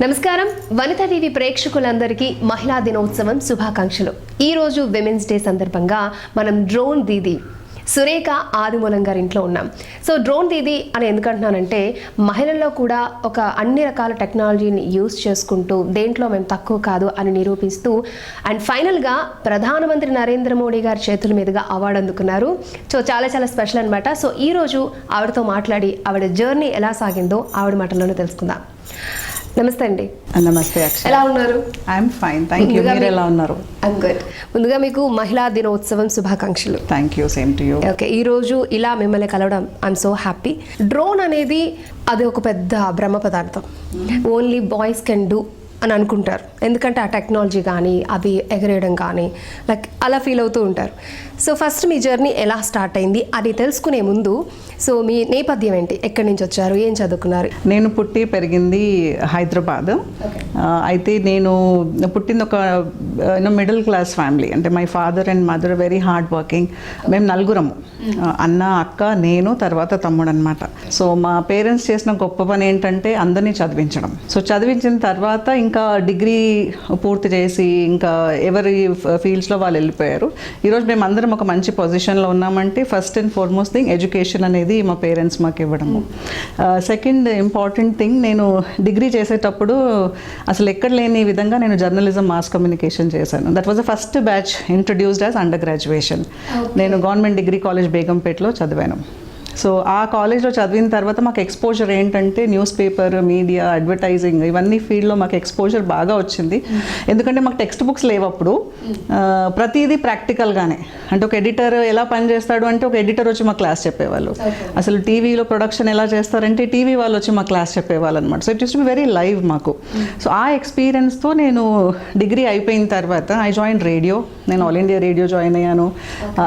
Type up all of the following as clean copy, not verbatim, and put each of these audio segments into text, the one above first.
నమస్కారం వనితా టీవీ ప్రేక్షకులందరికీ మహిళా దినోత్సవం శుభాకాంక్షలు. ఈ రోజు విమెన్స్ డే సందర్భంగా మనం డ్రోన్ దీదీ సురేఖ ఆదిమూలం గారి ఇంట్లో ఉన్నాం. సో డ్రోన్ దీదీ అని ఎందుకంటున్నానంటే మహిళల్లో కూడా ఒక అన్ని రకాల టెక్నాలజీని యూస్ చేసుకుంటూ దేంట్లో మేము తక్కువ కాదు అని నిరూపిస్తూ అండ్ ఫైనల్గా ప్రధానమంత్రి నరేంద్ర మోడీ గారి చేతుల మీదుగా అవార్డు అందుకున్నారు. సో చాలా స్పెషల్ అనమాట. సో ఈరోజు ఆవిడతో మాట్లాడి ఆవిడ జర్నీ ఎలా సాగిందో ఆవిడ మాటల్లోనే తెలుసుకుందాం. నమస్తే అండి. నమస్తే అక్షయ్, ఎలా ఉన్నారు? I'm fine, thank you. మీరు ఎలా ఉన్నారు? I'm good. ముందుగా మీకు మహిళా దినోత్సవం శుభాకాంక్షలు. Thank you, same to you. Okay, ఈ రోజు ఇలా మిమ్మల్ని కలవడం ఐఎమ్ సో హ్యాపీ. డ్రోన్ అనేది అది ఒక పెద్ద బ్రహ్మ పదార్థం. ఓన్లీ బాయ్స్ కెన్ డూ అని అనుకుంటారు, ఎందుకంటే ఆ టెక్నాలజీ కానీ అది ఎగరేయడం కానీ లైక్ అలా ఫీల్ అవుతూ ఉంటారు. సో ఫస్ట్ మీ జర్నీ ఎలా స్టార్ట్ అయింది అది తెలుసుకునే ముందు సో మీ నేపథ్యం ఏంటి, ఎక్కడి నుంచి వచ్చారు, ఏం చదువుకున్నారు? నేను పుట్టి పెరిగింది హైదరాబాద్. అయితే నేను పుట్టింది ఒక మిడిల్ క్లాస్ ఫ్యామిలీ. అంటే my father and mother very hard working. మేము నలుగురము, అన్న, అక్క, నేను, తర్వాత తమ్ముడు అనమాట. సో మా పేరెంట్స్ చేసిన గొప్ప పని ఏంటంటే అందరినీ చదివించడం. సో చదివించిన తర్వాత ఇంకా డిగ్రీ పూర్తి చేసి ఇంకా ఎవరి ఫీల్డ్స్లో వాళ్ళు వెళ్ళిపోయారు. ఈరోజు మేము అందరం ఒక మంచి పొజిషన్లో ఉన్నామంటే first and foremost thing education అనేది మా పేరెంట్స్ మాకు ఇవ్వడము. సెకండ్ ఇంపార్టెంట్ థింగ్, నేను డిగ్రీ చేసేటప్పుడు అసలు ఎక్కడ లేని విధంగా నేను జర్నలిజం, మాస్ కమ్యూనికేషన్ చేశాను. That was the first batch introduced as under graduation. నేను గవర్నమెంట్ డిగ్రీ కాలేజ్ బేగంపేటలో చదివాను. సో ఆ కాలేజ్లో చదివిన తర్వాత మాకు ఎక్స్పోజర్ ఏంటంటే న్యూస్ పేపర్, మీడియా, అడ్వర్టైజింగ్ ఇవన్నీ ఫీల్డ్లో మాకు ఎక్స్పోజర్ బాగా వచ్చింది. ఎందుకంటే మాకు టెక్స్ట్ బుక్స్ లేవు అప్పుడు. ప్రతిదీ ప్రాక్టికల్గానే. అంటే ఒక ఎడిటర్ ఎలా పనిచేస్తాడు అంటే ఒక ఎడిటర్ వచ్చి మా క్లాస్ చెప్పేవాళ్ళు. అసలు టీవీలో ప్రొడక్షన్ ఎలా చేస్తారంటే టీవీ వాళ్ళు వచ్చి మా క్లాస్ చెప్పేవాళ్ళు అనమాట. So it used to be very live మాకు. సో ఆ ఎక్స్పీరియన్స్తో నేను డిగ్రీ అయిపోయిన తర్వాత ఐ జాయిన్ రేడియో. నేను ఆల్ ఇండియా రేడియో జాయిన్ అయ్యాను.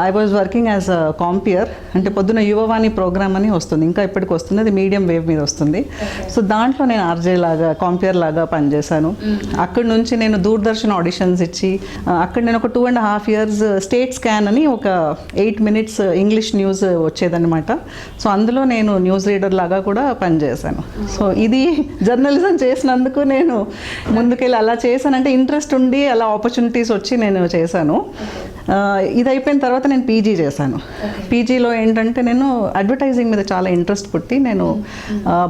I was working as a compere. అంటే పొద్దున యువవాణి ప్రోగ్రామ్ అని వస్తుంది, ఇంకా ఇప్పటికి వస్తుంది, అది మీడియం వేవ్ మీద వస్తుంది. సో దాంట్లో నేను ఆర్జే లాగా, కాంపియర్ లాగా పనిచేశాను. అక్కడి నుంచి నేను దూరదర్శన్ ఆడిషన్స్ ఇచ్చి అక్కడ నేను ఒక 2.5 years స్టేట్ స్కాన్ అని ఒక 8 minutes ఇంగ్లీష్ న్యూస్ వచ్చేదన్నమాట. సో అందులో నేను న్యూస్ రీడర్ లాగా కూడా పనిచేశాను. సో ఇది జర్నలిజం చేసినందుకు నేను ముందుకెళ్ళి అలా చేశానంటే ఇంట్రెస్ట్ ఉండి అలా ఆపర్చునిటీస్ వచ్చి నేను చేశాను. ఇది అయిపోయిన తర్వాత నేను పీజీ చేశాను. పీజీలో ఏంటంటే నేను అడ్వర్టైజింగ్ మీద చాలా ఇంట్రెస్ట్ పుట్టి నేను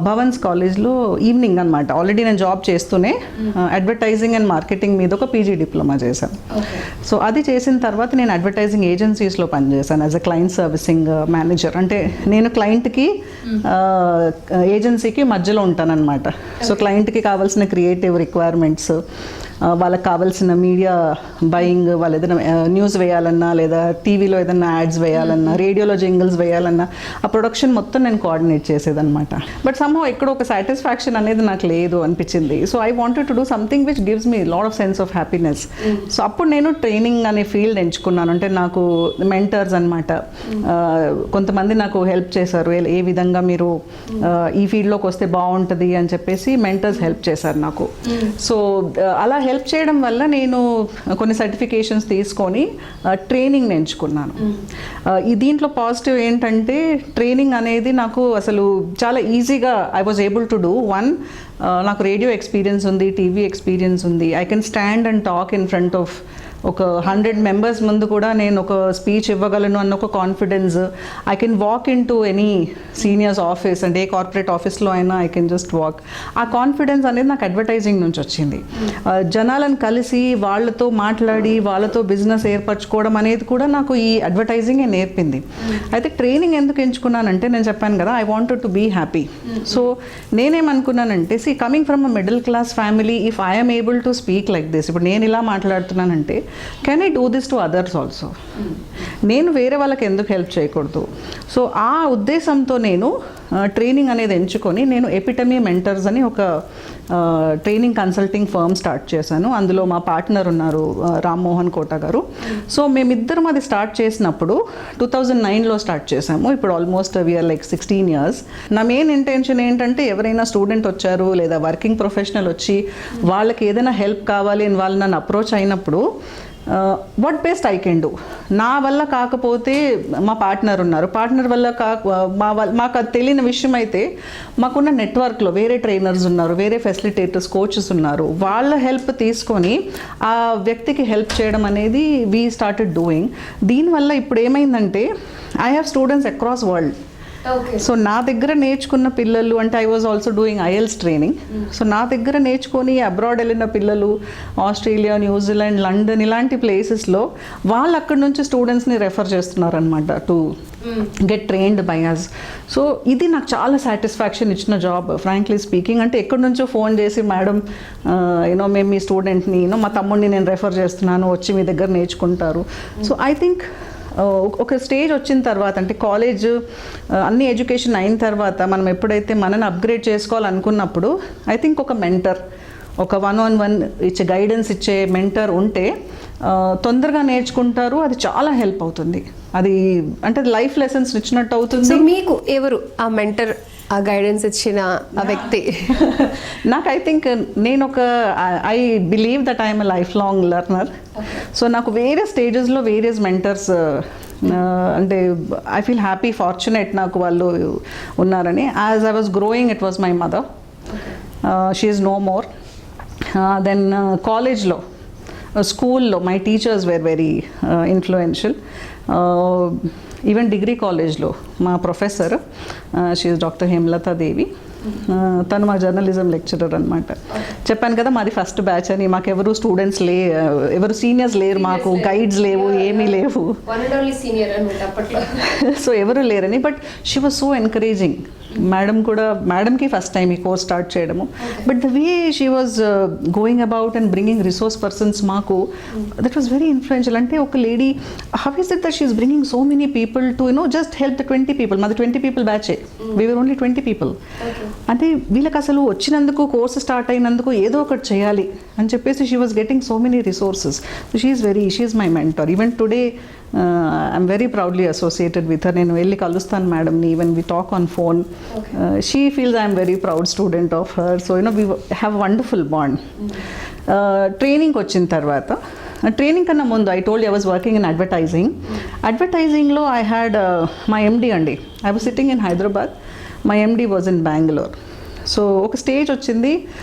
భవన్స్ కాలేజ్లో ఈవినింగ్ అనమాట, ఆల్రెడీ నేను జాబ్ చేస్తూనే అడ్వర్టైజింగ్ అండ్ మార్కెటింగ్ మీద ఒక పీజీ డిప్లొమా చేశాను. సో అది చేసిన తర్వాత నేను అడ్వర్టైజింగ్ ఏజెన్సీస్లో పనిచేశాను as a client servicing manager. అంటే నేను క్లయింట్కి ఏజెన్సీకి మధ్యలో ఉంటానన్నమాట. సో క్లయింట్కి కావాల్సిన క్రియేటివ్ రిక్వైర్మెంట్స్, వాళ్ళకి కావాల్సిన మీడియా బయింగ్, వాళ్ళు ఏదైనా న్యూస్ వేయాలన్నా లేదా టీవీలో ఏదైనా యాడ్స్ వేయాలన్నా, రేడియోలో జింగిల్స్ వేయాలన్నా ఆ ప్రొడక్షన్ మొత్తం నేను కోఆర్డినేట్ చేసేదన్నమాట. బట్ సమ్హౌ ఎక్కడ ఒక సాటిస్ఫాక్షన్ అనేది నాకు లేదు అనిపించింది. So I wanted to do something which gives me lot of sense of happiness. So అప్పుడు నేను ట్రైనింగ్ అనే ఫీల్డ్ ఎంచుకున్నాను. అంటే నాకు మెంటర్స్ అనమాట, కొంతమంది నాకు హెల్ప్ చేశారు, ఏ విధంగా మీరు ఈ ఫీల్డ్లోకి వస్తే బాగుంటుంది అని చెప్పేసి మెంటర్స్ హెల్ప్ చేశారు నాకు. సో అలా హెల్ప్ చేయడం వల్ల నేను కొన్ని సర్టిఫికేషన్స్ తీసుకొని ట్రైనింగ్ ఎంచుకున్నాను. దీంట్లో పాజిటివ్ ఏంటంటే ట్రైనింగ్ అనేది నాకు అసలు చాలా ఈజీగా I was able to do. నాకు రేడియో ఎక్స్పీరియన్స్ ఉంది, టీవీ ఎక్స్పీరియన్స్ ఉంది. I can stand and talk in front of ఒక 100 members ముందు కూడా నేను ఒక స్పీచ్ ఇవ్వగలను అన్న ఒక confidence. I can walk in to any seniors office, అంటే ఏ కార్పొరేట్ ఆఫీస్లో అయినా ఐ కెన్ జస్ట్ వాక్. ఆ కాన్ఫిడెన్స్ అనేది నాకు అడ్వర్టైజింగ్ నుంచి వచ్చింది. జనాలను కలిసి వాళ్ళతో మాట్లాడి వాళ్ళతో బిజినెస్ ఏర్పరచుకోవడం అనేది కూడా నాకు ఈ అడ్వర్టైజింగే నేర్పింది. అయితే ట్రైనింగ్ ఎందుకు ఎంచుకున్నానంటే నేను చెప్పాను కదా, I wanted to be happy. So నేనేమనుకున్నానంటే, coming from a middle class family, if I'm able to speak like this, ఇప్పుడు నేను ఇలా మాట్లాడుతున్నానంటే can I do this to others also? నేను వేరే వాళ్ళకి ఎందుకు హెల్ప్ చేయకూడదు? సో ఆ ఉద్దేశంతో నేను ట్రైనింగ్ అనేది ఎంచుకొని నేను ఎపిటమీ మెంటర్స్ అని ఒక ట్రైనింగ్ కన్సల్టింగ్ ఫర్మ్ స్టార్ట్ చేశాను. అందులో మా పార్ట్నర్ ఉన్నారు, రామ్మోహన్ కోట గారు. సో మేమిద్దరం అది స్టార్ట్ చేసినప్పుడు 2009లో స్టార్ట్ చేసాము. ఇప్పుడు ఆల్మోస్ట్ వీఆర్ లైక్ 16 years. నా మెయిన్ ఇంటెన్షన్ ఏంటంటే ఎవరైనా స్టూడెంట్ వచ్చారు లేదా వర్కింగ్ ప్రొఫెషనల్ వచ్చి వాళ్ళకి ఏదైనా హెల్ప్ కావాలి అని వాళ్ళు నన్ను అప్రోచ్ అయినప్పుడు what best I can do. నా వల్ల కాకపోతే మా పార్ట్నర్ ఉన్నారు, పార్ట్నర్ వల్ల మాకు అది తెలియని విషయం అయితే మాకున్న నెట్వర్క్లో వేరే ట్రైనర్స్ ఉన్నారు, వేరే ఫెసిలిటేటర్స్, కోచెస్ ఉన్నారు, వాళ్ళ హెల్ప్ తీసుకొని ఆ వ్యక్తికి హెల్ప్ చేయడం అనేది వీ స్టార్టెడ్ డూయింగ్. దీనివల్ల ఇప్పుడు ఏమైందంటే I have students across world. So నా దగ్గర నేర్చుకున్న పిల్లలు అంటే I was also doing IELTS training. So నా దగ్గర నేర్చుకొని అబ్రాడ్ వెళ్ళిన పిల్లలు ఆస్ట్రేలియా, న్యూజిలాండ్, లండన్ ఇలాంటి ప్లేసెస్లో వాళ్ళు అక్కడి నుంచి స్టూడెంట్స్ని రెఫర్ చేస్తున్నారనమాట to get trained by us. So ఇది నాకు చాలా సాటిస్ఫాక్షన్ ఇచ్చిన జాబ్ ఫ్రాంక్లీ స్పీకింగ్. అంటే ఎక్కడి నుంచో ఫోన్ చేసి మేడం యూనో మేము మీ స్టూడెంట్ని మా తమ్ముడిని నేను రెఫర్ చేస్తున్నాను, వచ్చి మీ దగ్గర నేర్చుకుంటారు. సో ఐ థింక్ ఒక స్టేజ్ వచ్చిన తర్వాత అంటే కాలేజ్ అన్ని ఎడ్యుకేషన్ అయిన తర్వాత మనం ఎప్పుడైతే మనని అప్గ్రేడ్ చేసుకోవాలనుకున్నప్పుడు ఐ థింక్ ఒక మెంటర్, ఒక 1-on-1 ఇచ్చే గైడెన్స్ ఇచ్చే మెంటర్ ఉంటే తొందరగా నేర్చుకుంటారు. అది చాలా హెల్ప్ అవుతుంది. అది అంటే లైఫ్ లెసన్స్ ఇచ్చినట్టు అవుతుంది. సో మీకు ఎవరు ఆ మెంటర్, ఆ గైడెన్స్ ఇచ్చిన ఆ వ్యక్తి? నాకు ఐ థింక్ నేను ఒక I believe that I'm a life long learner. So నాకు వేరే స్టేజెస్లో వేరియస్ మెంటర్స్ అంటే ఐ ఫీల్ హ్యాపీ, ఫార్చునేట్ నాకు వాళ్ళు ఉన్నారని. As I was growing it was my mother, she is no more. Then కాలేజ్లో, స్కూల్లో my teachers were very influential. Even degree కాలేజ్లో మా professor she is doctor Hemalatha Devi, తను మా జర్నలిజం లెక్చరర్ అనమాట. చెప్పాను కదా మాది ఫస్ట్ బ్యాచ్ అని. మాకెవరు స్టూడెంట్స్ ఎవరు సీనియర్స్ లేరు, మాకు గైడ్స్ లేవు, ఏమీ లేవు. సో ఎవరు లేరని. But she was so encouraging. మేడంకి ఫస్ట్ టైం ఈ కోర్స్ స్టార్ట్ చేయడము. But the way she was going about and bringing resource persons మాకు, దట్ వాజ్ వెరీ ఇన్ఫ్లుయెన్షియల్. అంటే ఒక lady, how is it that she is bringing so many people to just help the 20 people. మాది 20 people బ్యాచే, we were only 20 people. అంటే వీళ్ళకి అసలు వచ్చినందుకు, course start అయినందుకు ఏదో ఒకటి చేయాలి అని చెప్పేసి she was getting so many resources. She is my mentor. Even today I'm very proudly associated with her. నేను వెళ్ళి కలుస్తాను మేడంని, even we talk on phone. She feels I'm very proud student of her. So we have wonderful bond. ట్రైనింగ్కి వచ్చిన తర్వాత, training కన్నా ముందు I told I was working in advertising. అడ్వర్టైజింగ్లో ఐ హ్యాడ్ మై ఎండి అండి. I was sitting in Hyderabad, my MD was in Bengaluru. So ఒక stage వచ్చింది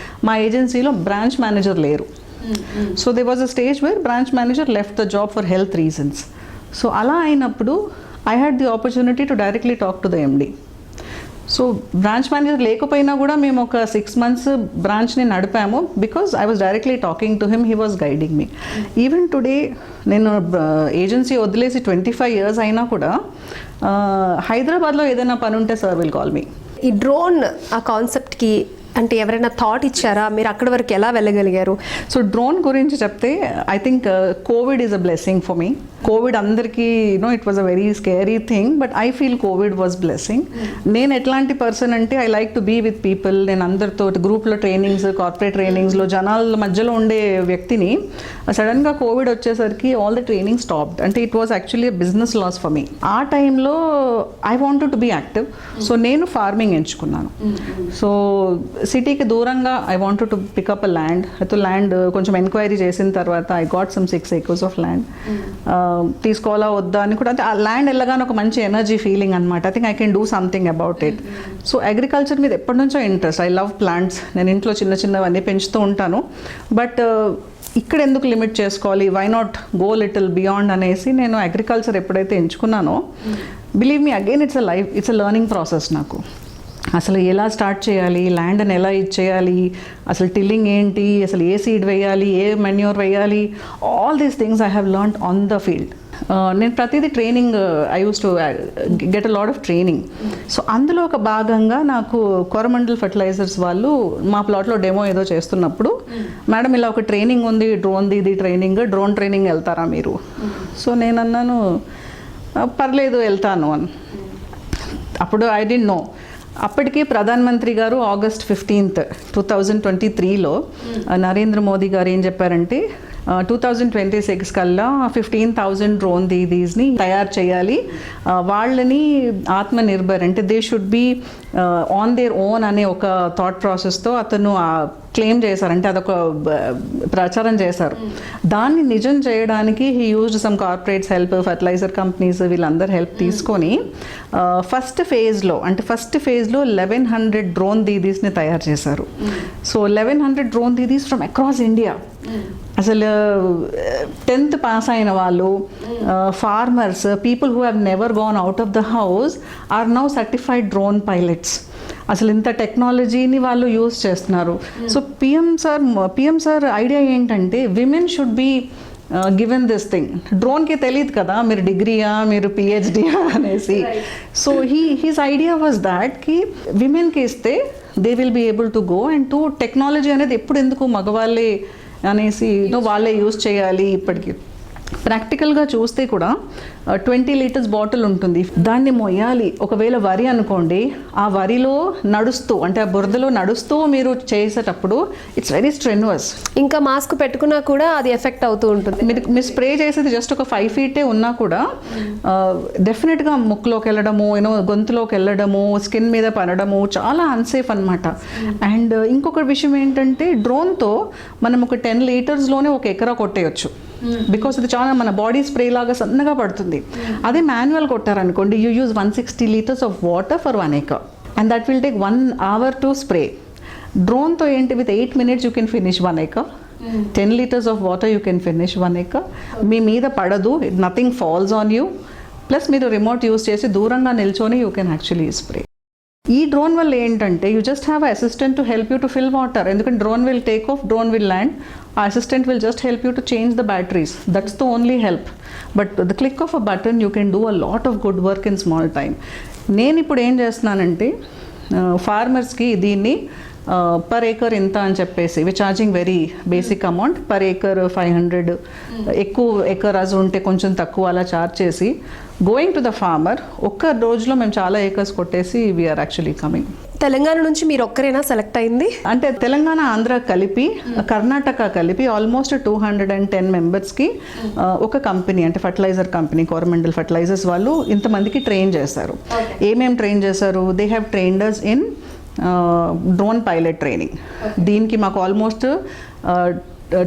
మా ఏజెన్సీలో బ్రాంచ్ మేనేజర్ లేరు. So they was a stage where branch manager left the job for health reasons. So అలా అయినప్పుడు I had the opportunity to directly talk to the MD. So branch manager లేకపోయినా కూడా మేము ఒక 6 months బ్రాంచ్ని నడిపాము, because I was directly talking to him, he was guiding me. Even today నేను agency వదిలేసి 25 years అయినా కూడా హైదరాబాద్లో ఏదైనా పని ఉంటే సార్ విల్ కాల్ మీ. ఈ డ్రోన్ ఆ కాన్సెప్ట్కి అంటే ఎవరైనా థాట్ ఇచ్చారా? మీరు అక్కడి వరకు ఎలా వెళ్ళగలిగారు? సో డ్రోన్ గురించి చెప్తే I think Covid is a blessing for me. Covid అందరికీ it was a very scary thing, but I feel Covid was blessing. నేను ఎట్లాంటి పర్సన్ అంటే I like to be with people. నేను అందరితో గ్రూప్లో ట్రైనింగ్స్, కార్పొరేట్ ట్రైనింగ్స్లో జనాల మధ్యలో ఉండే వ్యక్తిని. సడన్గా కోవిడ్ వచ్చేసరికి ఆల్ ద ట్రైనింగ్ స్టాప్డ్. అంటే it was actually business loss for me. ఆ టైంలో I wanted to be active. So నేను ఫార్మింగ్ ఎంచుకున్నాను. సో సిటీకి దూరంగా I wanted to pick up a land. అయితే ల్యాండ్ కొంచెం ఎంక్వైరీ చేసిన తర్వాత I got some 6 acres of land. తీసుకోవాలా వద్దా అని కూడా, అంటే ఆ ల్యాండ్ వెళ్ళగానే ఒక మంచి ఎనర్జీ ఫీలింగ్ అనమాట. I think I can do something about it. So agriculture మీద ఎప్పటి నుంచో ఇంట్రెస్ట్. I love plants. నేను ఇంట్లో చిన్న చిన్నవన్నీ పెంచుతూ ఉంటాను. బట్ ఇక్కడ ఎందుకు లిమిట్ చేసుకోవాలి, why not go little beyond అనేసి నేను అగ్రికల్చర్ ఎప్పుడైతే ఎంచుకున్నానో, believe me again it's a learning process. నాకు అసలు ఎలా స్టార్ట్ చేయాలి, ల్యాండ్ని ఎలా ఇచ్చేయాలి, అసలు టిల్లింగ్ ఏంటి, అసలు ఏ సీడ్ వేయాలి, ఏ మెన్యూర్ వేయాలి, all these things I have learned on the field. నేను ప్రతిదీ training I use to get a lot of training. So అందులో ఒక భాగంగా నాకు కోరమండల్ ఫర్టిలైజర్స్ వాళ్ళు మా ప్లాట్లో డెమో ఏదో చేస్తున్నప్పుడు, మేడం ఇలా ఒక ట్రైనింగ్ ఉంది, డ్రోన్ ట్రైనింగ్ వెళ్తారా మీరు? సో నేను అన్నాను పర్లేదు వెళ్తాను అని. అప్పుడు ఐ డోంట్ నో. అప్పటికే ప్రధానమంత్రి గారు August 15th, 2023లో నరేంద్ర మోదీ గారు ఏం చెప్పారంటే, 2026 కల్లా 15,000 డ్రోన్ దీదీస్ని తయారు చేయాలి. వాళ్ళని ఆత్మనిర్భర్ అంటే they should be on their own అనే ఒక థాట్ ప్రాసెస్తో అతను క్లెయిమ్ చేశారు, అంటే అదొక ప్రచారం చేశారు. దాన్ని నిజం చేయడానికి he used some corporates help, fertiliser companies వీళ్ళందరూ హెల్ప్ తీసుకొని ఫస్ట్ ఫేజ్లో 1100 డ్రోన్ దీదీస్ని తయారు చేశారు. So 1100 drone didis from across India. అసలు 10th పాస్ అయిన వాళ్ళు, farmers, people who have never gone out of the house are now certified drone pilots. అసలు ఇంత టెక్నాలజీని వాళ్ళు యూజ్ చేస్తున్నారు. సో పిఎం సార్ ఐడియా ఏంటంటే women should be given this thing. డ్రోన్కి తెలియదు కదా మీరు డిగ్రీయా మీరు పిహెచ్డియా అనేసి. So his idea was that కి విమెన్కి ఇస్తే they will be able to go and to technology అనేది ఎప్పుడు ఎందుకు మగవాళ్ళే అనేసి వాళ్ళే యూజ్ చేయాలి. ఇప్పటికి ప్రాక్టికల్గా చూస్తే కూడా 20 లీటర్స్ బాటిల్ ఉంటుంది, దాన్ని మొయ్యాలి. ఒకవేళ వరి అనుకోండి, ఆ వరిలో నడుస్తూ అంటే ఆ బురదలో నడుస్తూ మీరు చేసేటప్పుడు ఇట్స్ వెరీ స్ట్రెన్యువస్. ఇంకా మాస్క్ పెట్టుకున్నా కూడా అది ఎఫెక్ట్ అవుతూ ఉంటుంది. మీరు స్ప్రే చేసేది జస్ట్ ఒక 5 feet ఉన్నా కూడా డెఫినెట్గా ముక్కులోకి వెళ్ళడము, గొంతులోకి వెళ్ళడము, స్కిన్ మీద పడడము చాలా అన్సేఫ్ అనమాట. అండ్ ఇంకొక విషయం ఏంటంటే డ్రోన్తో మనం ఒక 10 లీటర్స్లోనే ఒక ఎకరా కొట్టేయచ్చు. బికాస్ ఇది చాలా మన బాడీ స్ప్రే లాగా సన్నగా పడుతుంది. అదే మాన్యువల్ కొట్టారనుకోండి, you use 160 liters of water for 1 acre and that will take 1 hour to spray. డ్రోన్తో ఏంటి, with 8 minutes you can finish 1 acre. 10 liters of water you can finish 1 acre. మీ మీద పడదు, nothing falls on you. Plus మీరు remote use చేసి దూరంగా నిల్చొని you can actually spray. ఈ drone వల్ల ఏంటంటే you just have assistant to help you to fill water. ఎందుకంటే drone will take off, drone will land, ఆ assistant will just help you to change the batteries. That's the only help. But the click of a button you can do a lot of good work in small time. నేను ఇప్పుడు ఏం చేస్తున్నానంటే ఫార్మర్స్కి దీన్ని per acre ఇంత అని చెప్పేసి we charging very basic amount. Per acre 500, ఎక్కువ acre అది ఉంటే కొంచెం తక్కువ అలా ఛార్జ్ చేసి గోయింగ్ టు ద ఫార్మర్. ఒక్క రోజులో మేము చాలా ఏకర్స్ కొట్టేసి వీఆర్ యాక్చువల్లీ కమింగ్. తెలంగాణ నుంచి మీరు ఒక్కరేనా సెలెక్ట్ అయింది? అంటే తెలంగాణ, ఆంధ్ర కలిపి, కర్ణాటక కలిపి ఆల్మోస్ట్ 210 మెంబర్స్కి ఒక కంపెనీ అంటే ఫర్టిలైజర్ కంపెనీ, కోరమండల్ ఫర్టిలైజర్స్ వాళ్ళు ఇంతమందికి ట్రైన్ చేస్తారు. ఏమేమి ట్రైన్ చేశారు? They have trainers in drone pilot training. దీనికి మాకు ఆల్మోస్ట్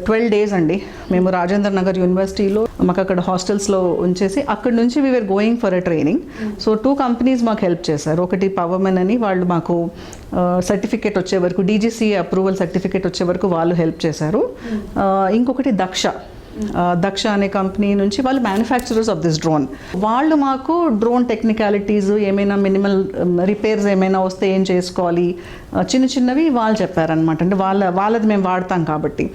12 days అండి. మేము రాజేంద్ర నగర్ యూనివర్సిటీలో మాకు అక్కడ హాస్టల్స్లో ఉంచేసి అక్కడి నుంచి we're going for a training. So 2 companies మాకు హెల్ప్ చేశారు. ఒకటి పవర్మెన్ అని, వాళ్ళు మాకు సర్టిఫికేట్ వచ్చే వరకు, డీజీసీ అప్రూవల్ సర్టిఫికేట్ వచ్చే వరకు వాళ్ళు హెల్ప్ చేశారు. ఇంకొకటి దక్ష అనే కంపెనీ నుంచి వాళ్ళు మ్యానుఫ్యాక్చరర్స్ ఆఫ్ దిస్ డ్రోన్. వాళ్ళు మాకు డ్రోన్ టెక్నికాలిటీస్, ఏమైనా మినిమల్ రిపేర్స్ ఏమైనా వస్తే ఏం చేసుకోవాలి, చిన్నవి వాళ్ళు చెప్పారనమాట. అంటే వాళ్ళది మేము వాడతాం కాబట్టి.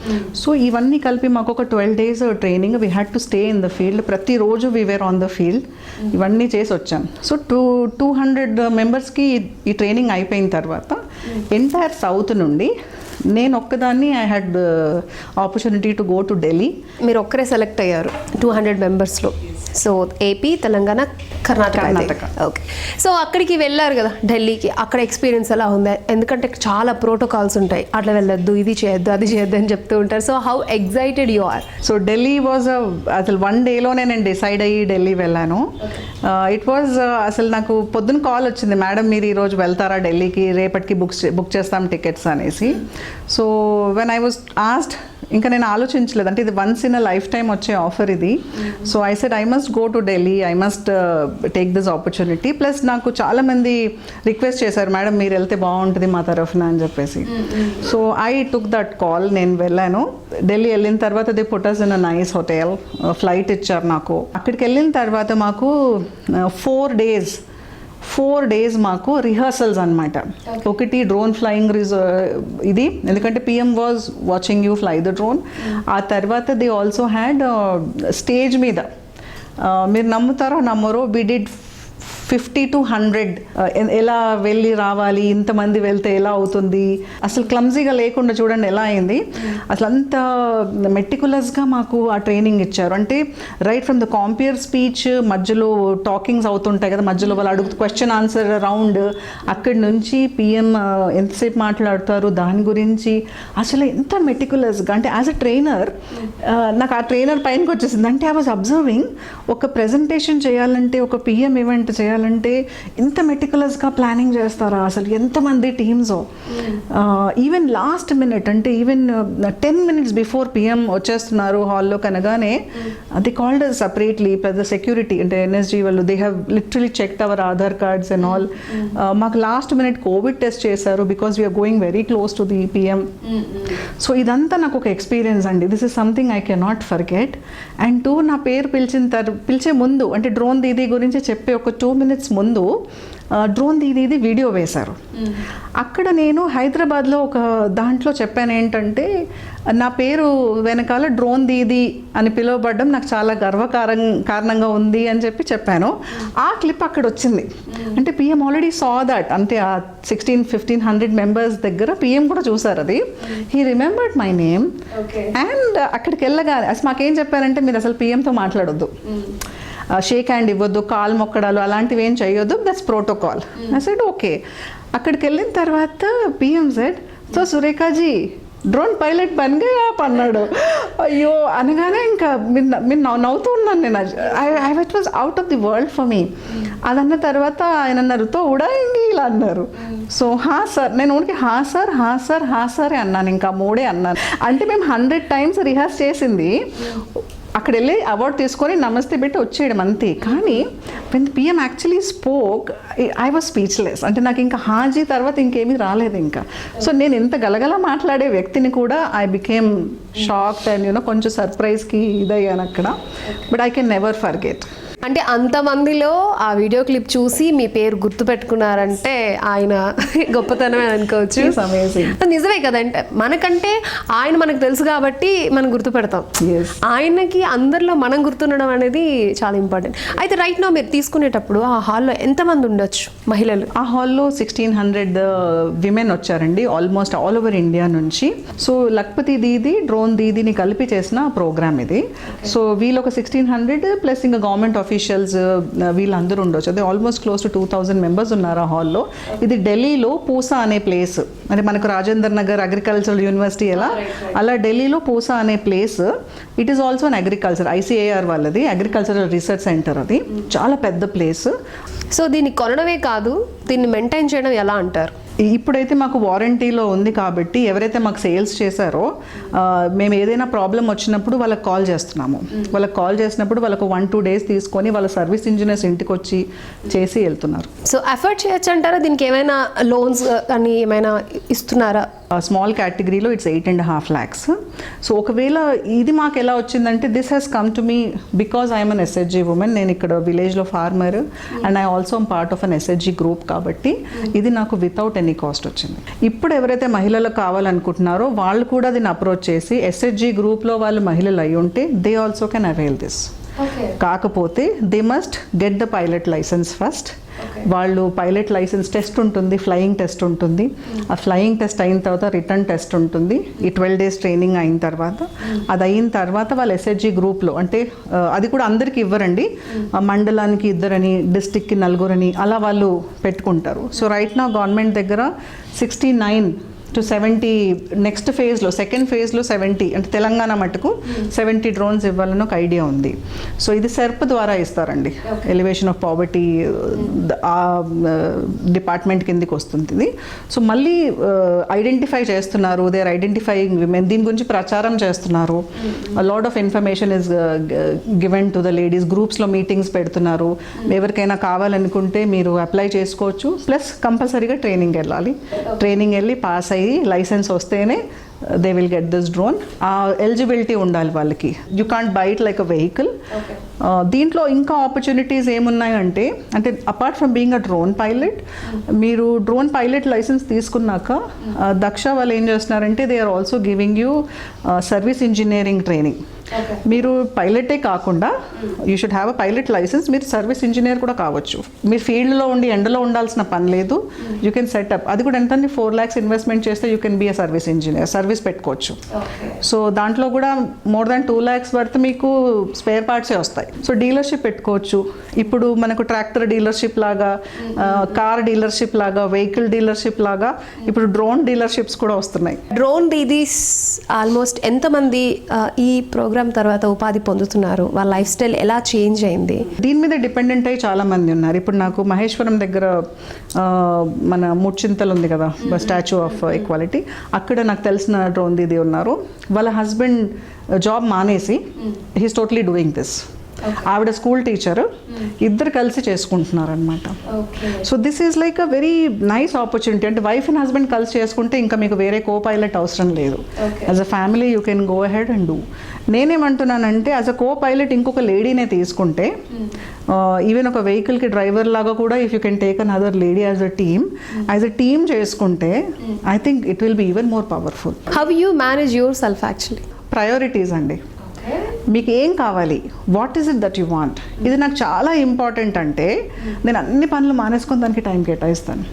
సో ఇవన్నీ కలిపి మాకు ఒక 12 days training. We had to stay in the field. ప్రతిరోజు we were on the field. ఇవన్నీ చేసి వచ్చాం. సో 200 మెంబర్స్కి ఈ ట్రైనింగ్ అయిపోయిన తర్వాత ఎంటైర్ సౌత్ నుండి నేను ఒక్కదాన్ని I had opportunity to go to Delhi. మీరు ఒక్కరే సెలెక్ట్ అయ్యారు 200 మెంబర్స్లో. So AP, Telangana, Karnataka. Okay. So అక్కడికి వెళ్ళారు కదా ఢిల్లీకి, అక్కడ ఎక్స్పీరియన్స్ ఎలా ఉంది? ఎందుకంటే చాలా ప్రోటోకాల్స్ ఉంటాయి, అట్లా వెళ్ళొద్దు, ఇది చేయొద్దు, అది చేయొద్దు అని చెప్తూ ఉంటారు. So how excited you are? So Delhi was అసలు 1 dayలోనే నేను డిసైడ్ అయ్యి ఢిల్లీ వెళ్ళాను. ఇట్ వాజ్ అసలు నాకు పొద్దున్న కాల్ వచ్చింది, మేడం మీరు ఈరోజు వెళ్తారా ఢిల్లీకి, రేపటికి బుక్ చేస్తాం టికెట్స్ అనేసి. So when I was asked, ఇంకా నేను ఆలోచించలేదు, అంటే ఇది once in a life time వచ్చే ఆఫర్ ఇది. So I said I must go to Delhi, I must take this opportunity. Plus నాకు చాలామంది రిక్వెస్ట్ చేశారు, మేడం మీరు వెళ్తే బాగుంటుంది మా తరఫున అని చెప్పేసి. So I took that call, నేను వెళ్ళాను. ఢిల్లీ వెళ్ళిన తర్వాత they put us in a nice hotel, flight ఇచ్చారు నాకు. అక్కడికి వెళ్ళిన తర్వాత మాకు 4 days మాకు రిహర్సల్స్ అనమాట. ఒకటి డ్రోన్ ఫ్లయింగ్ ఇది, ఎందుకంటే PM was watching you fly the drone. ఆ తర్వాత దే ఆల్సో హ్యాడ్ స్టేజ్ మీద, మీరు నమ్ముతారో నమ్మరో, వి డిడ్ 50 to 100 ఎలా వెళ్ళి రావాలి, ఇంతమంది వెళ్తే ఎలా అవుతుంది, అసలు క్లమ్జీగా లేకుండా చూడండి ఎలా అయింది. అసలు అంత మెటికులస్గా మాకు ఆ ట్రైనింగ్ ఇచ్చారు. అంటే right from the compere speech, మధ్యలో టాకింగ్స్ అవుతుంటాయి కదా, మధ్యలో వాళ్ళు అడుగు క్వశ్చన్ ఆన్సర్ రౌండ్, అక్కడి నుంచి పిఎం ఎంతసేపు మాట్లాడతారు దాని గురించి అసలు ఎంత మెటికులస్గా. అంటే యాజ్ అ ట్రైనర్ నాకు ఆ ట్రైనర్ పైనకి వచ్చేసింది. అంటే ఐ వాజ్ అబ్జర్వింగ్, ఒక ప్రెజెంటేషన్ చేయాలంటే, ఒక పిఎం ఈవెంట్ చేయాలంటే ఇంత మెటికులస్గా ప్లానింగ్ చేస్తారా, అసలు ఎంతమంది టీమ్స్. ఈవెన్ లాస్ట్ మినిట్, అంటే ఈవెన్ 10 minutes బిఫోర్ పిఎం వచ్చేస్తున్నారు హాల్లో కనగానే, ది కాల్డ్ సపరేట్లీ పెద్ద సెక్యూరిటీ, అంటే ఎన్ఎస్జీ వాళ్ళు, they have literally checked our Aadhaar cards and all. మాకు లాస్ట్ మినిట్ కోవిడ్ టెస్ట్ చేశారు because we're going very close to the PM. So ఇదంతా నాకు ఒక ఎక్స్పీరియన్స్ అండి. This is something I cannot forget. And two, నా పేరు పిలిచే ముందు, అంటే డ్రోన్ దీదీ గురించి చెప్పే ఒక 2 minutes ముందు డ్రోన్ దీదీది వీడియో వేశారు. అక్కడ నేను హైదరాబాద్లో ఒక దాంట్లో చెప్పాను ఏంటంటే, నా పేరు వెనకాల డ్రోన్ దీదీ అని పిలువబడ్డం నాకు చాలా కారణంగా ఉంది అని చెప్పాను. ఆ క్లిప్ అక్కడ వచ్చింది. అంటే పిఎం ఆల్రెడీ సా దట్. అంటే ఆ 1,500 మెంబర్స్ దగ్గర పిఎం కూడా చూసారు అది. He remembered my name. And అక్కడికి వెళ్ళగానే అసలు మాకేం చెప్పారంటే, మీరు అసలు పిఎంతో మాట్లాడొద్దు, షేక్ హ్యాండ్ ఇవ్వద్దు, కాల్ మొక్కడాలు అలాంటివి ఏం చేయొద్దు, that's protocol. I said okay. అక్కడికి వెళ్ళిన తర్వాత PM said, so Surekha ji drone pilot బన్ గయా అన్నాడు. అయ్యో అనగానే ఇంకా మీరు నవ్వుతూ ఉన్నాను నేను. I it was out of the world for me. అదన్న తర్వాత ఆయన అన్నారు, తో ఉడాయింగి ఇలా అన్నారు. సో హా సార్, నేను ఊరికి హా సార్ హా సార్ హా సారే అన్నాను, ఇంకా 3 అన్నాను. అంటే మేము 100 times రిహార్స్ చేసింది, అక్కడ వెళ్ళి అవార్డు తీసుకొని నమస్తే పెట్టి వచ్చేయడం అంతే. కానీ when PM actually spoke, I was speechless. అంటే నాకు ఇంకా హాజీ తర్వాత ఇంకేమీ రాలేదు ఇంకా. సో నేను ఎంత గలగల మాట్లాడే వ్యక్తిని కూడా ఐ బికేమ్ షాక్డ్ అండ్ కొంచెం సర్ప్రైజ్కి ఇదయ్యాను అక్కడ. But I can never forget. అంటే అంతమందిలో ఆ వీడియో క్లిప్ చూసి మీ పేరు గుర్తు పెట్టుకున్నారంటే ఆయన గొప్పతనమే అనుకోవచ్చు. నిజమే కదంటే, మనకంటే ఆయన మనకు తెలుసు కాబట్టి మనం గుర్తుపెడతాం. ఆయనకి అందరిలో మనం గుర్తుండడం అనేది చాలా ఇంపార్టెంట్. అయితే రైట్ నౌ మీరు తీసుకునేటప్పుడు ఆ హాల్లో ఎంతమంది ఉండొచ్చు మహిళలు? ఆ హాల్లో 1,600 విమెన్ వచ్చారండి, ఆల్మోస్ట్ ఆల్ ఓవర్ ఇండియా నుంచి. సో లక్పతి దీది, డ్రోన్ దీదిని కలిపి చేసిన ప్రోగ్రామ్ ఇది. సో వీళ్ళు ఒక 1,600 ప్లస్ ఇంకా గవర్నమెంట్ ఆఫీషియల్స్ వీళ్ళందరూ ఉండొచ్చు. అదే ఆల్మోస్ట్ క్లోజ్ టు 2,000 మెంబర్స్ ఉన్నారు ఆ హాల్లో. ఇది ఢిల్లీలో పూసా అనే ప్లేస్, అంటే మనకు రాజేంద్ర నగర్ అగ్రికల్చరల్ యూనివర్సిటీ ఎలా, అలా ఢిల్లీలో పూసా అనే place. It is also an agriculture, ICAR వాళ్ళది అగ్రికల్చరల్ రీసెర్చ్ సెంటర్. అది చాలా పెద్ద ప్లేస్. సో దీన్ని కొనడమే కాదు, దీన్ని మెయింటైన్ చేయడం ఎలా అంటారు? ఇప్పుడైతే మాకు వారంటీలో ఉంది కాబట్టి ఎవరైతే మాకు సేల్స్ చేశారో, మేము ఏదైనా ప్రాబ్లం వచ్చినప్పుడు వాళ్ళకి కాల్ చేస్తున్నాము. వాళ్ళకి కాల్ చేసినప్పుడు వాళ్ళకు 1-2 days తీసుకొని వాళ్ళ సర్వీస్ ఇంజనీర్స్ ఇంటికి వచ్చి చేసి వెళ్తున్నారు. సో ఎఫర్ట్ చేయొచ్చు అంటారా? దీనికి ఏమైనా లోన్స్ అని ఏమైనా ఇస్తున్నారా? స్మాల్ కేటగిరీలో ఇట్స్ 8.5 lakhs. సో ఒకవేళ ఇది మాకు ఎలా వచ్చిందంటే, this has come to me because I'm an SHG woman. నేను ఇక్కడ విలేజ్లో farmer and I also part of an SHG group కాబట్టి ఇది నాకు వితౌట్ ఎనీ కాస్ట్ వచ్చింది. ఇప్పుడు ఎవరైతే మహిళలకు కావాలనుకుంటున్నారో వాళ్ళు కూడా దీన్ని అప్రోచ్ చేసి, SHG గ్రూప్లో వాళ్ళు మహిళలు అయి ఉంటే they also can avail this. కాకపోతే they must get the pilot licence first. వాళ్ళు పైలట్ లైసెన్స్ టెస్ట్ ఉంటుంది, ఫ్లయింగ్ టెస్ట్ ఉంటుంది. ఆ ఫ్లయింగ్ టెస్ట్ అయిన తర్వాత రిటర్న్ టెస్ట్ ఉంటుంది. ఈ 12 days ట్రైనింగ్ అయిన తర్వాత, అది అయిన తర్వాత వాళ్ళు SHG గ్రూప్లో, అంటే అది కూడా అందరికీ ఇవ్వరండి, మండలానికి 2 అని, డిస్టిక్కి 4 అని అలా వాళ్ళు పెట్టుకుంటారు. సో రైట్ నా గవర్నమెంట్ దగ్గర 69 to 70 నెక్స్ట్ ఫేజ్లో, సెకండ్ ఫేజ్లో 70, అంటే తెలంగాణ మటుకు 70 drones ఇవ్వాలని ఒక ఐడియా ఉంది. సో ఇది సెర్ప్ ద్వారా ఇస్తారండి, ఎలివేషన్ ఆఫ్ పావర్టీ డిపార్ట్మెంట్ కిందకి వస్తుంది ఇది. సో మళ్ళీ ఐడెంటిఫై చేస్తున్నారు, దే ఆర్ ఐడెంటిఫైయింగ్ విమెన్, దీని గురించి ప్రచారం చేస్తున్నారు. Lot of information is given to the ladies. గ్రూప్స్లో మీటింగ్స్ పెడుతున్నారు. ఎవరికైనా కావాలనుకుంటే మీరు అప్లై చేసుకోవచ్చు. ప్లస్ కంపల్సరీగా ట్రైనింగ్ వెళ్ళాలి. ట్రైనింగ్ వెళ్ళి పాస్ అయ్యి లైసెన్స్ వస్తేనే they will get this drone. ఆ ఎలిజిబిలిటీ ఉండాలి వాళ్ళకి. You can't buy it like a vehicle. దీంట్లో ఇంకా ఆపర్చునిటీస్ ఏమున్నాయంటే, అంటే apart from being a drone pilot, మీరు డ్రోన్ పైలట్ లైసెన్స్ తీసుకున్నాక దక్ష వాళ్ళు ఏం చేస్తున్నారంటే, they are also giving you service engineering training. మీరు పైలటే కాకుండా you should have a pilot licence. మీరు సర్వీస్ ఇంజనీర్ కూడా కావచ్చు. మీరు ఫీల్డ్లో ఉండి ఎండలో ఉండాల్సిన పని లేదు. యూ కెన్ సెటప్, అది కూడా ఎంత 4 lakhs ఇన్వెస్ట్మెంట్ చేస్తే you can be a service engineer, service పెట్టుకోవచ్చు. సో దాంట్లో కూడా more than 2 lakhs వర్త్ మీకు స్పేర్ పార్ట్సే వస్తాయి. సో డీలర్షిప్ పెట్టుకోవచ్చు. ఇప్పుడు మనకు ట్రాక్టర్ డీలర్షిప్ లాగా, కార్ డీలర్షిప్ లాగా, వెహికల్ డీలర్షిప్ లాగా ఇప్పుడు డ్రోన్ డీలర్షిప్స్ కూడా వస్తున్నాయి. డ్రోన్ దీదీస్ ఆల్మోస్ట్ ఎంతమంది ఈ ప్రోగ్రామ్ తర్వాత ఉపాధి పొందుతున్నారు? వాళ్ళ లైఫ్ స్టైల్ ఎలా చేంజ్ అయింది? దీని మీద డిపెండెంట్ అయ్యి చాలా మంది ఉన్నారు. ఇప్పుడు నాకు మహేశ్వరం దగ్గర మన ముచ్చింతలు ఉంది కదా, స్టాచ్యూ ఆఫ్ ఈక్వాలిటీ, అక్కడ నాకు తెలిసిన డ్రోన్ దీదీ ఉన్నారు. వాళ్ళ హస్బెండ్ జాబ్ మానేసి హీస్ టోటలీ డూయింగ్ దిస్. ఆవిడ స్కూల్ టీచర్, ఇద్దరు కలిసి చేసుకుంటున్నారు అనమాట. So this is like a very nice opportunity. అంటే వైఫ్ అండ్ హస్బెండ్ కలిసి చేసుకుంటే ఇంకా మీకు వేరే కో పైలట్ అవసరం లేదు. As a family you can go ahead and do. నేనేమంటున్నానంటే యాజ్ అ కో పైలట్ ఇంకొక లేడీనే తీసుకుంటే, ఈవెన్ ఒక వెహికల్కి డ్రైవర్ లాగా కూడా if you can take an other lady as a team చేసుకుంటే I think it will be even more powerful. How you manage your self actually? Priorities అండి. మీకు ఏం కావాలి, what is it that you want, ఇది నాకు చాలా important అంటే నేను అన్ని పనులు మానేసుకొని దానికి టైం కేటాయిస్తాను.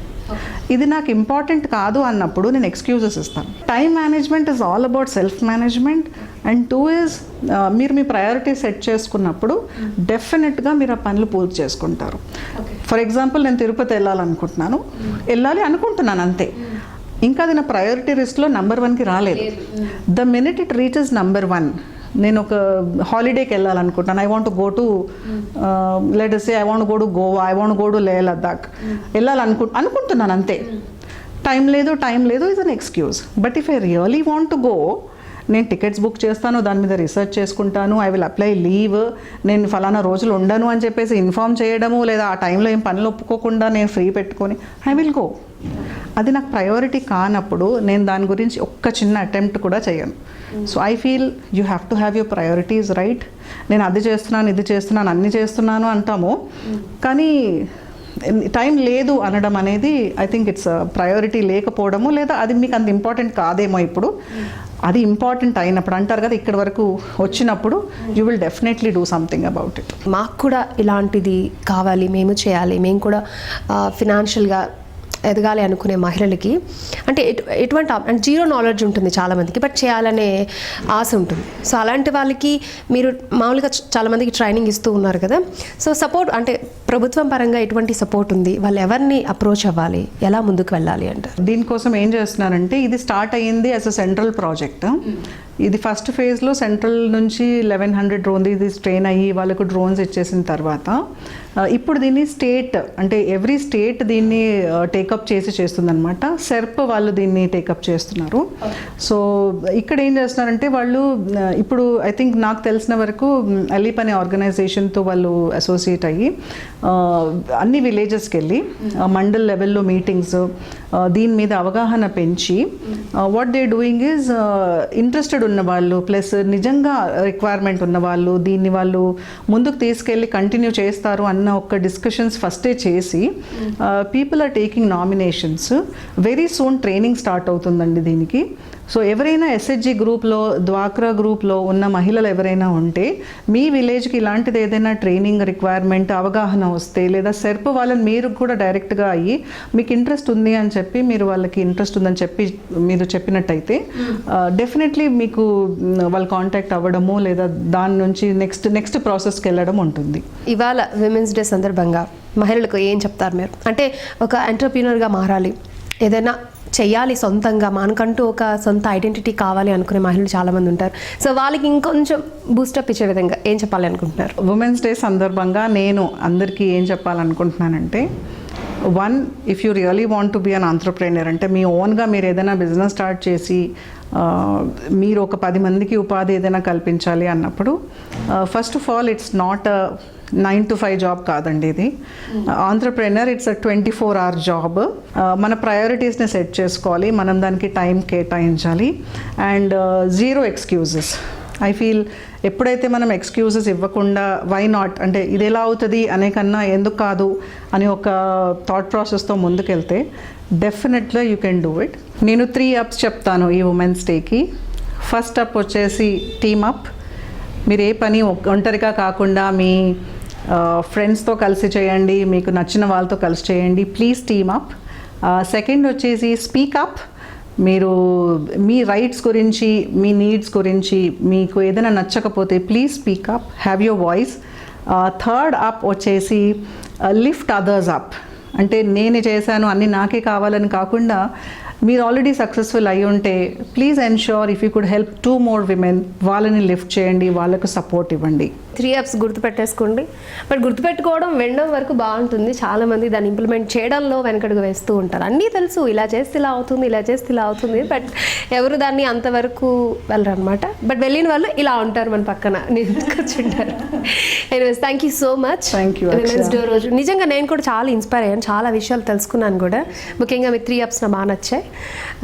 ఇది నాకు ఇంపార్టెంట్ కాదు అన్నప్పుడు నేను ఎక్స్క్యూజెస్ ఇస్తాను. Time management is all about self management. And 2 is మీరు మీ ప్రయారిటీ సెట్ చేసుకున్నప్పుడు డెఫినెట్గా మీరు ఆ పనులు పూర్తి చేసుకుంటారు. ఫర్ ఎగ్జాంపుల్ నేను తిరుపతి వెళ్ళాలి అనుకుంటున్నాను అంతే. ఇంకా అది నా ప్రయారిటీ లిస్ట్లో నెంబర్ 1కి రాలేదు. The minute it reaches number 1, నేను ఒక హాలిడేకి వెళ్ళాలనుకుంటున్నాను. I want go to let us say I want go to Goa, I want go to లే లద్దాఖ్ అనుకుంటున్నాను అంతే. టైం లేదు is an excuse. But if I really want to go, నేను tickets book చేస్తాను, దాని మీద రీసెర్చ్ చేసుకుంటాను, ఐ విల్ అప్లై లీవ్, నేను ఫలానా రోజులు ఉండను అని చెప్పేసి ఇన్ఫామ్ చేయడము, లేదా ఆ టైంలో ఏం పనులు ఒప్పుకోకుండా నేను ఫ్రీ పెట్టుకొని ఐ విల్ గో. అది నాకు ప్రయారిటీ కానప్పుడు నేను దాని గురించి ఒక్క చిన్న అటెంప్ట్ కూడా చేయను. So I feel you have to have your priorities right. నేను అది చేస్తున్నాను, ఇది చేస్తున్నాను, అన్నీ చేస్తున్నాను అంటాము, కానీ టైం లేదు అనడం అనేది ఐ థింక్ ఇట్స్ ప్రయారిటీ లేకపోవడము, లేదా అది మీకు అంత ఇంపార్టెంట్ కాదేమో. ఇప్పుడు అది ఇంపార్టెంట్ అయినప్పుడు అంటారు కదా, ఇక్కడ వరకు వచ్చినప్పుడు you will definitely do something about it. మాకు కూడా ఇలాంటిది కావాలి, మేము చేయాలి, మేము కూడా ఫినాన్షియల్గా ఎదగాలి అనుకునే మహిళలకి అంటే ఎటువంటి అంటే జీరో నాలెడ్జ్ ఉంటుంది చాలామందికి, బట్ చేయాలనే ఆశ ఉంటుంది. సో అలాంటి వాళ్ళకి మీరు మామూలుగా చాలామందికి ట్రైనింగ్ ఇస్తూ ఉన్నారు కదా. సో సపోర్ట్ అంటే ప్రభుత్వం పరంగా ఎటువంటి సపోర్ట్ ఉంది, వాళ్ళు ఎవరిని అప్రోచ్ అవ్వాలి, ఎలా ముందుకు వెళ్ళాలి అంటారు? దీనికోసం ఏం చేస్తున్నారంటే, ఇది స్టార్ట్ అయ్యింది యాజ్ అ సెంట్రల్ ప్రాజెక్ట్. ఇది ఫస్ట్ ఫేజ్లో సెంట్రల్ నుంచి 1100 డ్రోన్ ఇది ట్రైన్ అయ్యి వాళ్ళకు డ్రోన్స్ ఇచ్చేసిన తర్వాత ఇప్పుడు దీన్ని స్టేట్ అంటే ఎవ్రీ స్టేట్ దీన్ని టేకప్ చేస్తుందన్నమాట. సెర్ప్ వాళ్ళు దీన్ని టేకప్ చేస్తున్నారు. సో ఇక్కడ ఏం చేస్తున్నారంటే వాళ్ళు ఇప్పుడు ఐ థింక్ నాకు తెలిసిన వరకు అలీప్ అనే ఆర్గనైజేషన్తో వాళ్ళు అసోసియేట్ అయ్యి అన్ని విలేజెస్కి వెళ్ళి మండల్ లెవెల్లో మీటింగ్స్, దీని మీద అవగాహన పెంచి what they doing is interested ఉన్నవాళ్ళు ప్లస్ నిజంగా రిక్వైర్మెంట్ ఉన్నవాళ్ళు దీన్ని వాళ్ళు ముందుకు తీసుకెళ్ళి కంటిన్యూ చేస్తారు అన్న ఒక డిస్కషన్స్ ఫస్టే చేసి people are taking nominations. Very soon training start అవుతుందండి దీనికి. సో ఎవరైనా ఎస్హెచ్జి గ్రూప్లో, డ్వాక్రా గ్రూప్లో ఉన్న మహిళలు ఎవరైనా ఉంటే మీ విలేజ్కి ఇలాంటిది ఏదైనా ట్రైనింగ్ రిక్వైర్మెంట్ అవగాహన వస్తే, లేదా సెర్ప్ వాళ్ళని మీరు కూడా డైరెక్ట్గా అయ్యి మీకు ఇంట్రెస్ట్ ఉంది అని చెప్పి మీరు వాళ్ళకి ఇంట్రెస్ట్ ఉందని చెప్పి మీరు చెప్పినట్టయితే డెఫినెట్లీ మీకు వాళ్ళు కాంటాక్ట్ అవ్వడము లేదా దాని నుంచి నెక్స్ట్ ప్రాసెస్కి వెళ్ళడం ఉంటుంది. ఇవాళ విమెన్స్ డే సందర్భంగా మహిళలకు ఏం చెప్తారు మీరు? అంటే ఒక ఎంటర్‌ప్రెన్యూర్గా మారాలి, ఏదైనా చెయ్యాలి సొంతంగా, మనకంటూ ఒక సొంత ఐడెంటిటీ కావాలి అనుకునే మహిళలు చాలామంది ఉంటారు. సో వాళ్ళకి ఇంకొంచెం బూస్టప్ ఇచ్చే విధంగా ఏం చెప్పాలి అనుకుంటున్నారు? ఉమెన్స్ డే సందర్భంగా నేను అందరికీ ఏం చెప్పాలనుకుంటున్నానంటే, 1, if you really want to be an entrepreneur అంటే మీ ఓన్గా మీరు ఏదైనా బిజినెస్ స్టార్ట్ చేసి మీరు ఒక 10 మందికి ఉపాధి ఏదైనా కల్పించాలి అన్నప్పుడు first of all it's not 9 to 5 job కాదండి ఇది. Entrepreneur it's 24 hour job. మన ప్రయారిటీస్ని సెట్ చేసుకోవాలి, మనం దానికి టైం కేటాయించాలి and zero excuses. I feel ఎప్పుడైతే మనం ఎక్స్క్యూజెస్ ఇవ్వకుండా వై నాట్ అంటే ఇది ఎలా అవుతుంది అనే కన్నా ఎందుకు కాదు అని ఒక థాట్ ప్రాసెస్తో ముందుకెళ్తే డెఫినెట్గా యూ కెన్ డూ ఇట్. నేను 3 ups చెప్తాను ఈ ఉమెన్స్ డేకి. ఫస్ట్ అప్ వచ్చేసి టీమ్ అప్, మీరు ఏ పని ఒంటరిగా కాకుండా మీ ఫ్రెండ్స్తో కలిసి చేయండి, మీకు నచ్చిన వాళ్ళతో కలిసి చేయండి. Please team up. సెకండ్ వచ్చేసి స్పీక్ అప్. మీరు మీ రైట్స్ గురించి, మీ నీడ్స్ గురించి మీకు ఏదైనా నచ్చకపోతే please speak up, have your voice. Third up వచ్చేసి లిఫ్ట్ అదర్స్ అప్. అంటే నేనే చేశాను అన్నీ నాకే కావాలని కాకుండా మీరు ఆల్రెడీ సక్సెస్ఫుల్ అయి ఉంటే please ensure if you could help 2 more women, వాళ్ళని లిఫ్ట్ చేయండి, వాళ్ళకు సపోర్ట్ ఇవ్వండి. 3 F's గుర్తుపెట్టేసుకోండి. బట్ గుర్తుపెట్టుకోవడం వినడం వరకు బాగుంటుంది, చాలామంది దాన్ని ఇంప్లిమెంట్ చేయడంలో వెనకడుగు వేస్తూ ఉంటారు. అన్నీ తెలుసు, ఇలా చేస్తే ఇలా అవుతుంది, ఇలా చేస్తే ఇలా అవుతుంది, బట్ ఎవరు దాన్ని అంతవరకు వెళ్ళరు అనమాట. బట్ వెళ్ళిన వాళ్ళు ఇలా ఉంటారు మన పక్కన కూర్చుంటారు. Anyways, thank you so much. Thank you. Women's day రోజు నిజంగా నేను కూడా చాలా ఇన్స్పైర్ అయ్యాను, చాలా విషయాలు తెలుసుకున్నాను కూడా. ముఖ్యంగా మీ 3 F's నాకు బాగా నచ్చాయి.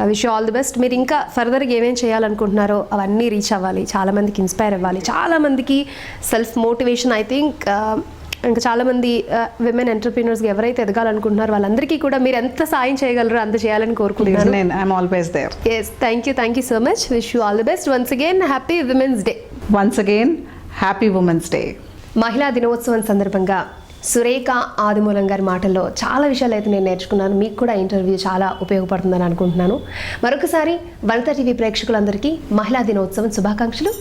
Wish you all the best. మీరు ఇంకా ఫర్దర్గా ఏమేమి చేయాలనుకుంటున్నారో అవన్నీ రీచ్ అవ్వాలి, చాలామందికి ఇన్స్పైర్ అవ్వాలి, చాలామందికి సెల్ఫ్ మోటివేషన్. ఐ థింక్ ఇంకా చాలామంది విమెన్ ఎంటర్ప్రీనర్స్గా ఎవరైతే ఎదగాలనుకుంటున్నారో వాళ్ళందరికీ కూడా మీరు ఎంత సాయం చేయగలరో అంత చేయాలని కోరుకుంటున్నాను. I'm always there. Yes, thank you so much. Wish you all the best. Once again happy women's day. Once again happy women's day. మహిళా దినోత్సవం సందర్భంగా సురేఖ ఆదిమూలం గారి మాటల్లో చాలా విషయాలు అయితే నేను నేర్చుకున్నాను. మీకు కూడా ఇంటర్వ్యూ చాలా ఉపయోగపడుతుందని అనుకుంటున్నాను. మరొకసారి వనితా టీవీ ప్రేక్షకులందరికీ మహిళా దినోత్సవం శుభాకాంక్షలు.